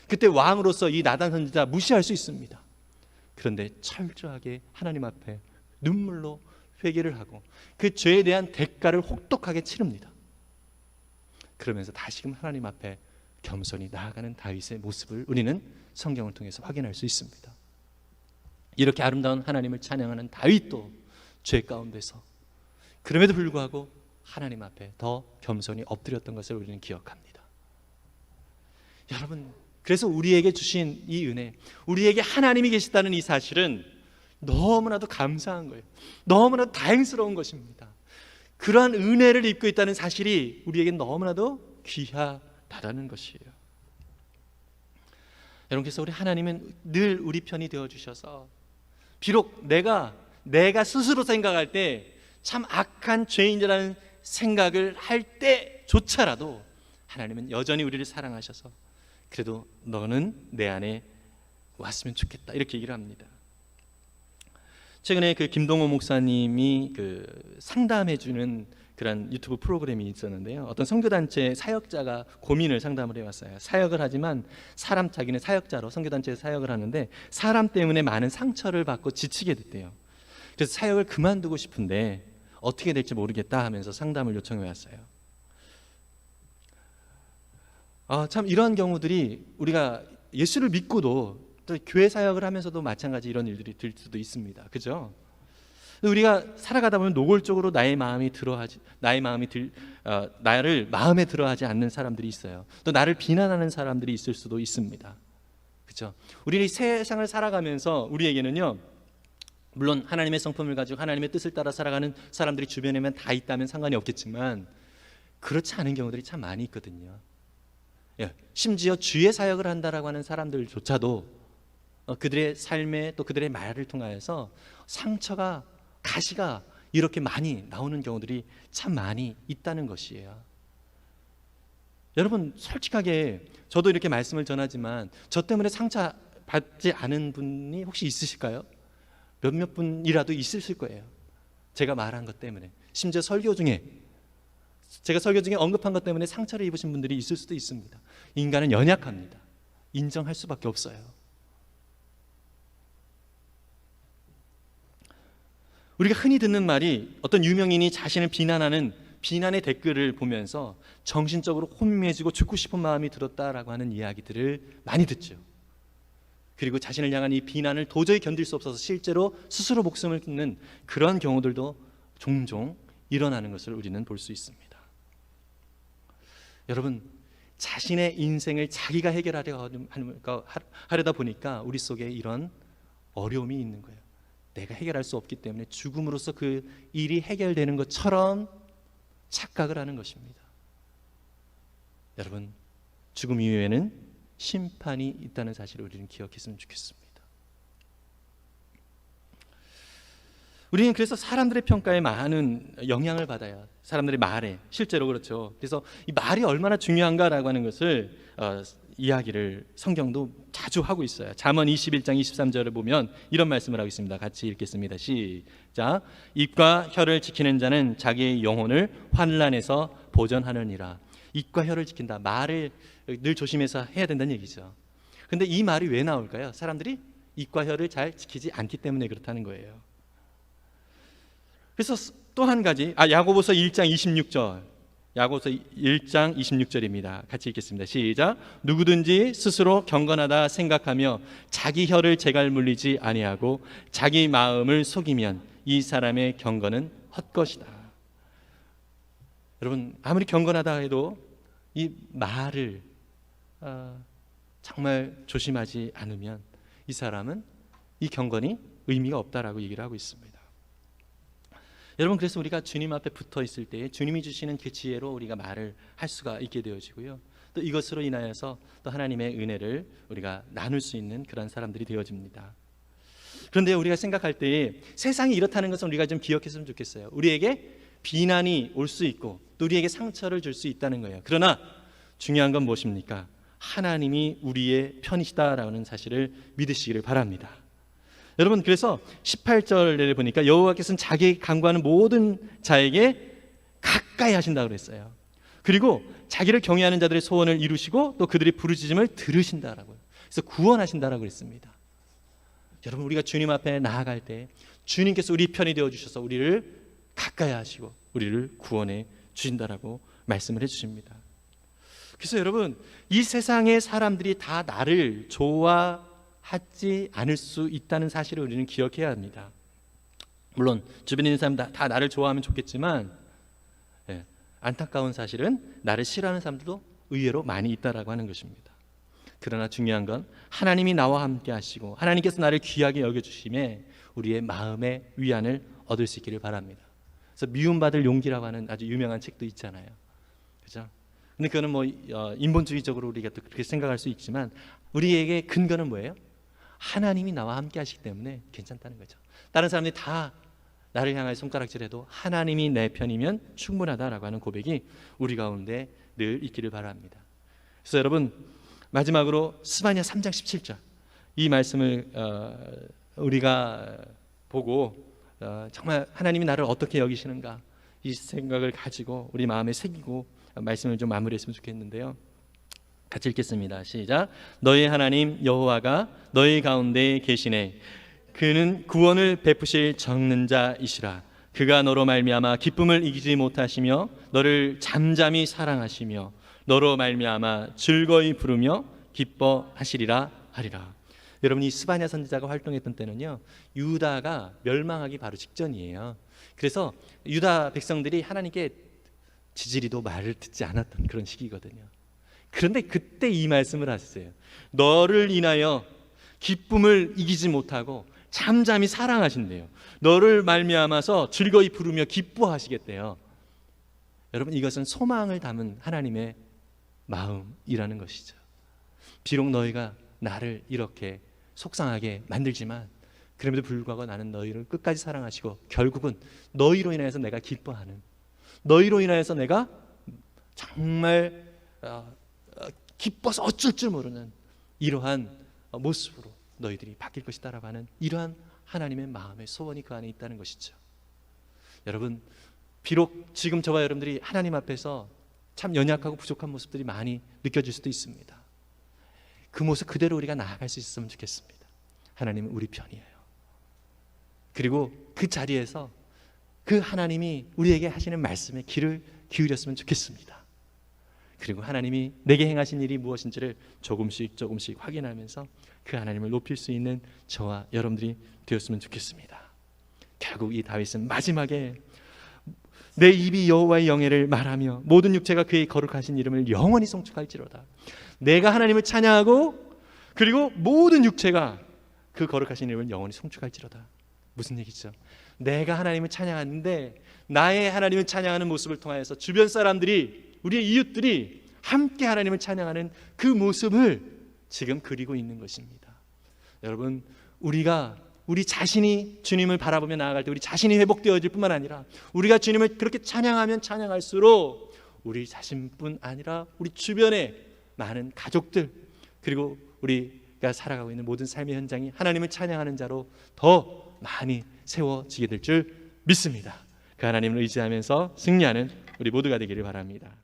그때 왕으로서 이 나단 선지자 무시할 수 있습니다. 그런데 철저하게 하나님 앞에 눈물로 회개를 하고 그 죄에 대한 대가를 혹독하게 치릅니다. 그러면서 다시금 하나님 앞에 겸손히 나아가는 다윗의 모습을 우리는 성경을 통해서 확인할 수 있습니다. 이렇게 아름다운 하나님을 찬양하는 다윗도 죄 가운데서 그럼에도 불구하고 하나님 앞에 더 겸손히 엎드렸던 것을 우리는 기억합니다. 여러분, 그래서 우리에게 주신 이 은혜, 우리에게 하나님이 계시다는 이 사실은 너무나도 감사한 거예요. 너무나도 다행스러운 것입니다. 그러한 은혜를 입고 있다는 사실이 우리에게 너무나도 귀하다라는 것이에요. 여러분께서 우리 하나님은 늘 우리 편이 되어주셔서 비록 내가 스스로 생각할 때 참 악한 죄인이라는 생각을 할 때조차라도 하나님은 여전히 우리를 사랑하셔서 그래도 너는 내 안에 왔으면 좋겠다 이렇게 얘기를 합니다. 최근에 그 김동호 목사님이 그 상담해주는 그런 유튜브 프로그램이 있었는데요. 어떤 선교단체 사역자가 고민을 상담을 해왔어요. 사역을 하지만 자기는 사역자로 선교단체에 사역을 하는데 사람 때문에 많은 상처를 받고 지치게 됐대요. 그래서 사역을 그만두고 싶은데 어떻게 될지 모르겠다 하면서 상담을 요청해 왔어요. 참 이런 경우들이 우리가 예수를 믿고도 또 교회 사역을 하면서도 마찬가지 이런 일들이 들 수도 있습니다. 그죠? 우리가 살아가다 보면 노골적으로 나를 마음에 들어하지 않는 사람들이 있어요. 또 나를 비난하는 사람들이 있을 수도 있습니다. 그죠? 우리는 이 세상을 살아가면서 우리에게는요, 물론 하나님의 성품을 가지고 하나님의 뜻을 따라 살아가는 사람들이 주변에만 다 있다면 상관이 없겠지만 그렇지 않은 경우들이 참 많이 있거든요. 심지어 주의 사역을 한다라고 하는 사람들조차도 그들의 삶에 또 그들의 말을 통하여서 상처가 가시가 이렇게 많이 나오는 경우들이 참 많이 있다는 것이에요. 여러분, 솔직하게 저도 이렇게 말씀을 전하지만 저 때문에 상처 받지 않은 분이 혹시 있으실까요? 몇몇 분이라도 있으실 거예요. 제가 말한 것 때문에, 심지어 제가 설교 중에 언급한 것 때문에 상처를 입으신 분들이 있을 수도 있습니다. 인간은 연약합니다. 인정할 수밖에 없어요. 우리가 흔히 듣는 말이 어떤 유명인이 자신을 비난하는 비난의 댓글을 보면서 정신적으로 혼미해지고 죽고 싶은 마음이 들었다라고 하는 이야기들을 많이 듣죠. 그리고 자신을 향한 이 비난을 도저히 견딜 수 없어서 실제로 스스로 목숨을 끊는 그런 경우들도 종종 일어나는 것을 우리는 볼 수 있습니다. 여러분, 자신의 인생을 자기가 해결하려다 보니까 우리 속에 이런 어려움이 있는 거예요. 내가 해결할 수 없기 때문에 죽음으로써 그 일이 해결되는 것처럼 착각을 하는 것입니다. 여러분, 죽음 이후에는 심판이 있다는 사실을 우리는 기억했으면 좋겠습니다. 우리는 그래서 사람들의 평가에 많은 영향을 받아요. 사람들의 말에, 실제로 그렇죠. 그래서 이 말이 얼마나 중요한가라고 하는 것을 이야기를 성경도 자주 하고 있어요. 잠언 21장 23절을 보면 이런 말씀을 하고 있습니다. 같이 읽겠습니다. 시작. 입과 혀를 지키는 자는 자기의 영혼을 환난에서 보전하느니라. 입과 혀를 지킨다. 말을 늘 조심해서 해야 된다는 얘기죠. 그런데 이 말이 왜 나올까요? 사람들이 입과 혀를 잘 지키지 않기 때문에 그렇다는 거예요. 그래서 또 한 가지, 야고보서 1장 26절, 야고보서 1장 26절입니다. 같이 읽겠습니다. 시작. 누구든지 스스로 경건하다 생각하며 자기 혀를 제갈 물리지 아니하고 자기 마음을 속이면 이 사람의 경건은 헛것이다. 여러분, 아무리 경건하다 해도 이 말을 정말 조심하지 않으면 이 사람은 이 경건이 의미가 없다라고 얘기를 하고 있습니다. 여러분, 그래서 우리가 주님 앞에 붙어 있을 때 주님이 주시는 그 지혜로 우리가 말을 할 수가 있게 되어지고요. 또 이것으로 인하여서 또 하나님의 은혜를 우리가 나눌 수 있는 그런 사람들이 되어집니다. 그런데 우리가 생각할 때 세상이 이렇다는 것은 우리가 좀 기억했으면 좋겠어요. 우리에게 비난이 올 수 있고 또 우리에게 상처를 줄 수 있다는 거예요. 그러나 중요한 건 무엇입니까? 하나님이 우리의 편이시다라는 사실을 믿으시기를 바랍니다. 여러분, 그래서 18절을 보니까 여호와께서는 자기 간구하는 모든 자에게 가까이 하신다고 그랬어요. 그리고 자기를 경외하는 자들의 소원을 이루시고 또 그들의 부르짖음을 들으신다라고요. 그래서 구원하신다라고 그랬습니다. 여러분, 우리가 주님 앞에 나아갈 때 주님께서 우리 편이 되어 주셔서 우리를 가까이 하시고 우리를 구원해 주신다라고 말씀을 해 주십니다. 그래서 여러분, 이 세상의 사람들이 다 나를 좋아하지 않을 수 있다는 사실을 우리는 기억해야 합니다. 물론 주변에 있는 사람 다 나를 좋아하면 좋겠지만 안타까운 사실은 나를 싫어하는 사람들도 의외로 많이 있다라고 하는 것입니다. 그러나 중요한 건 하나님이 나와 함께 하시고 하나님께서 나를 귀하게 여겨주심에 우리의 마음의 위안을 얻을 수 있기를 바랍니다. 그래서 미움받을 용기라고 하는 아주 유명한 책도 있잖아요. 그죠? 근데 그거는 뭐 인본주의적으로 우리가 또 그렇게 생각할 수 있지만 우리에게 근거는 뭐예요? 하나님이 나와 함께 하시기 때문에 괜찮다는 거죠. 다른 사람들이 다 나를 향하여 손가락질해도 하나님이 내 편이면 충분하다라고 하는 고백이 우리 가운데 늘 있기를 바랍니다. 그래서 여러분, 마지막으로 스바냐 3장 17절 이 말씀을 우리가 보고 정말 하나님이 나를 어떻게 여기시는가 이 생각을 가지고 우리 마음에 새기고 말씀을 좀 마무리했으면 좋겠는데요. 같이 읽겠습니다. 시작. 너희 하나님 여호와가 너희 가운데 계시네. 그는 구원을 베푸실 적는 자이시라. 그가 너로 말미암아 기쁨을 이기지 못하시며 너를 잠잠히 사랑하시며 너로 말미암아 즐거이 부르며 기뻐하시리라 하리라. 여러분, 이 스바냐 선지자가 활동했던 때는요, 유다가 멸망하기 바로 직전이에요. 그래서 유다 백성들이 하나님께 지지리도 말을 듣지 않았던 그런 시기거든요. 그런데 그때 이 말씀을 하셨어요. 너를 인하여 기쁨을 이기지 못하고 잠잠히 사랑하신대요. 너를 말미암아서 즐거이 부르며 기뻐하시겠대요. 여러분, 이것은 소망을 담은 하나님의 마음이라는 것이죠. 비록 너희가 나를 이렇게 속상하게 만들지만 그럼에도 불구하고 나는 너희를 끝까지 사랑하시고 결국은 너희로 인하여서 내가 기뻐하는, 너희로 인하여서 내가 정말 기뻐서 어쩔 줄 모르는 이러한 모습으로 너희들이 바뀔 것이다라고 하는 이러한 하나님의 마음의 소원이 그 안에 있다는 것이죠. 여러분, 비록 지금 저와 여러분들이 하나님 앞에서 참 연약하고 부족한 모습들이 많이 느껴질 수도 있습니다. 그 모습 그대로 우리가 나아갈 수 있었으면 좋겠습니다. 하나님은 우리 편이에요. 그리고 그 자리에서 그 하나님이 우리에게 하시는 말씀에 귀를 기울였으면 좋겠습니다. 그리고 하나님이 내게 행하신 일이 무엇인지를 조금씩 확인하면서 그 하나님을 높일 수 있는 저와 여러분들이 되었으면 좋겠습니다. 결국 이 다윗은 마지막에 내 입이 여호와의 영예를 말하며 모든 육체가 그의 거룩하신 이름을 영원히 송축할지로다. 내가 하나님을 찬양하고 그리고 모든 육체가 그 거룩하신 이름을 영원히 송축할지로다. 무슨 얘기죠? 내가 하나님을 찬양하는데 나의 하나님을 찬양하는 모습을 통하여서 주변 사람들이, 우리의 이웃들이 함께 하나님을 찬양하는 그 모습을 지금 그리고 있는 것입니다. 여러분, 우리 자신이 주님을 바라보며 나아갈 때 우리 자신이 회복되어질 뿐만 아니라 우리가 주님을 그렇게 찬양하면 찬양할수록 우리 자신뿐 아니라 우리 주변의 많은 가족들, 그리고 우리가 살아가고 있는 모든 삶의 현장이 하나님을 찬양하는 자로 더 많이 세워지게 될 줄 믿습니다. 그 하나님을 의지하면서 승리하는 우리 모두가 되기를 바랍니다.